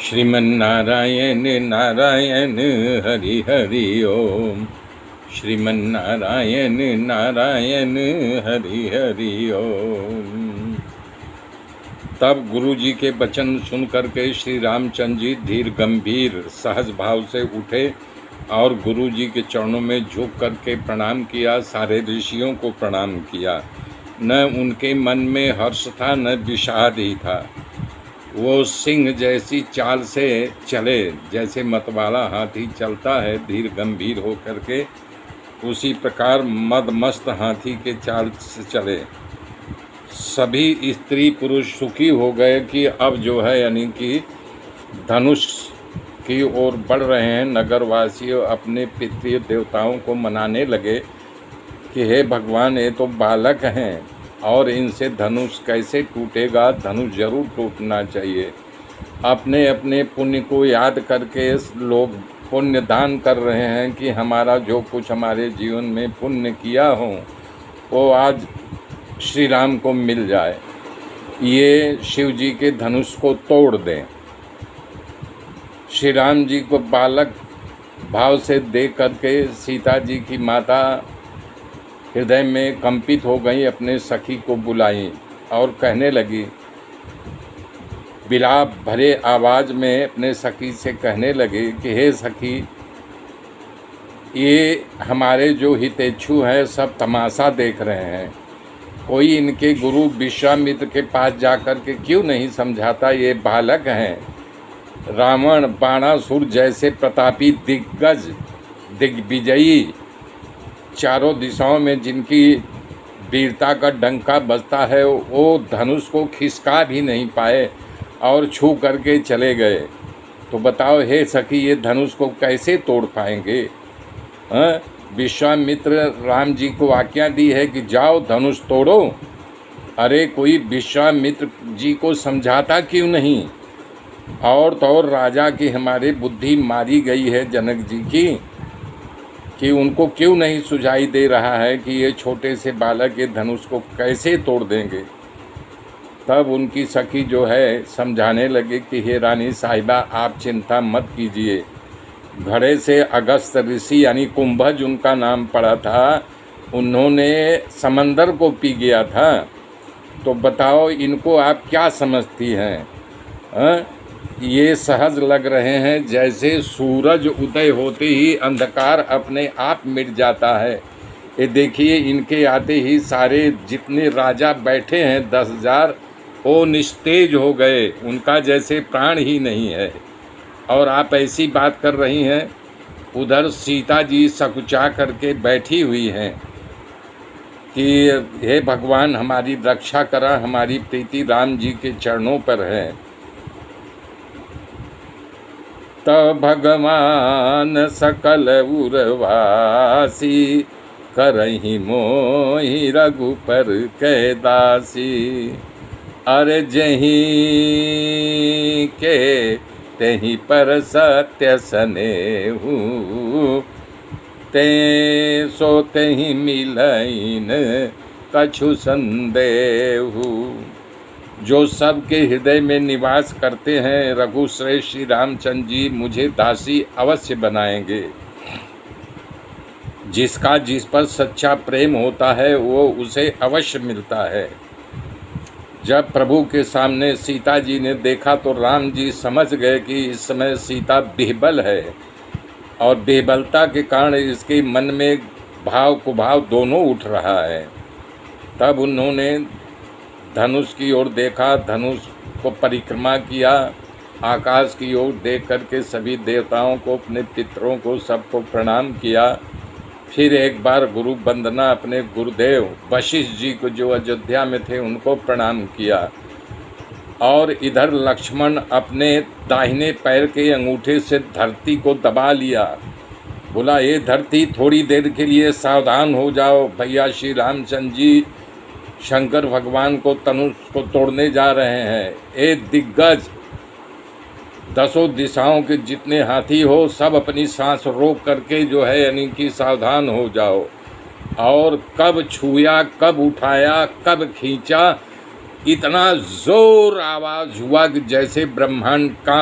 श्रीमन्नारायण नारायण हरि हरि ओम। श्रीमन्नारायण नारायण हरि हरि ओम। तब गुरु जी के वचन सुन करके श्री रामचंद्र जी धीर गंभीर सहज भाव से उठे और गुरु जी के चरणों में झुक करके प्रणाम किया। सारे ऋषियों को प्रणाम किया। न उनके मन में हर्ष था न विषाद ही था। वो सिंह जैसी चाल से चले, जैसे मतवाला हाथी चलता है धीर गंभीर हो करके, उसी प्रकार मदमस्त हाथी के चाल से चले। सभी स्त्री पुरुष सुखी हो गए कि अब जो है यानी कि धनुष की ओर बढ़ रहे हैं। नगरवासी अपने पितृ देवताओं को मनाने लगे कि हे भगवान, ये तो बालक हैं और इनसे धनुष कैसे टूटेगा, धनुष जरूर टूटना चाहिए। अपने अपने पुण्य को याद करके लोग पुण्य दान कर रहे हैं कि हमारा जो कुछ हमारे जीवन में पुण्य किया हो वो आज श्री राम को मिल जाए, ये शिव जी के धनुष को तोड़ दें। श्री राम जी को बालक भाव से देख करके सीता जी की माता हृदय में कंपित हो गई, अपने सखी को बुलाई और कहने लगी, विलाप भरे आवाज़ में अपने सखी से कहने लगी कि हे सखी, ये हमारे जो हितेच्छु हैं सब तमाशा देख रहे हैं। कोई इनके गुरु विश्वामित्र के पास जाकर के क्यों नहीं समझाता? ये बालक हैं। रावण बाणासुर जैसे प्रतापी दिग्गज दिग्विजयी, चारों दिशाओं में जिनकी वीरता का डंका बजता है, वो धनुष को खिसका भी नहीं पाए और छू करके चले गए। तो बताओ हे सखी, ये धनुष को कैसे तोड़ पाएंगे? विश्वामित्र राम जी को आज्ञा दी है कि जाओ धनुष तोड़ो। अरे कोई विश्वामित्र जी को समझाता क्यों नहीं? और तो और राजा की हमारे बुद्धि मारी गई है जनक जी की, कि उनको क्यों नहीं सुझाई दे रहा है कि ये छोटे से बालक ये धनुष को कैसे तोड़ देंगे। तब उनकी सखी जो है समझाने लगे कि हे रानी साहिबा, आप चिंता मत कीजिए। घड़े से अगस्त ऋषि यानी कुंभज उनका नाम पड़ा था, उन्होंने समंदर को पी गया था। तो बताओ इनको आप क्या समझती हैं? ये सहज लग रहे हैं जैसे सूरज उदय होते ही अंधकार अपने आप मिट जाता है। ये देखिए, इनके आते ही सारे जितने राजा बैठे हैं 10,000 वो निस्तेज हो गए, उनका जैसे प्राण ही नहीं है। और आप ऐसी बात कर रही हैं। उधर सीता जी सकुचा करके बैठी हुई हैं कि हे भगवान, हमारी रक्षा करा, हमारी प्रीति राम जी के चरणों पर है। तब भगवान सकल उर्वासी, करहि मोहि रघुपर कै दासी। अरे जहीं के तेहि पर सत्य सनेहु, ते सो तेहि मिलइन कछु संदेहु। जो सबके हृदय में निवास करते हैं, रघुश्रेष्ठ श्री रामचंद्र जी मुझे दासी अवश्य बनाएंगे। जिसका जिस पर सच्चा प्रेम होता है वो उसे अवश्य मिलता है। जब प्रभु के सामने सीता जी ने देखा तो राम जी समझ गए कि इस समय सीता बेहबल है और बेहबलता के कारण इसके मन में भाव कुभाव दोनों उठ रहा है। तब उन्होंने धनुष की ओर देखा, धनुष को परिक्रमा किया, आकाश की ओर देख करके सभी देवताओं को, अपने पितरों को, सबको प्रणाम किया। फिर एक बार गुरु वंदना अपने गुरुदेव वशिष्ठ जी को जो अयोध्या में थे उनको प्रणाम किया। और इधर लक्ष्मण अपने दाहिने पैर के अंगूठे से धरती को दबा लिया। बोला, ये धरती थोड़ी देर के लिए सावधान हो जाओ, भैया श्री रामचंद्र जी शंकर भगवान को धनुष को तोड़ने जा रहे हैं। ए दिग्गज, 10 दिशाओं के जितने हाथी हो सब अपनी सांस रोक करके जो है यानी कि सावधान हो जाओ। और कब छुआ, कब उठाया, कब खींचा, इतना जोर आवाज़ हुआ कि जैसे ब्रह्मांड का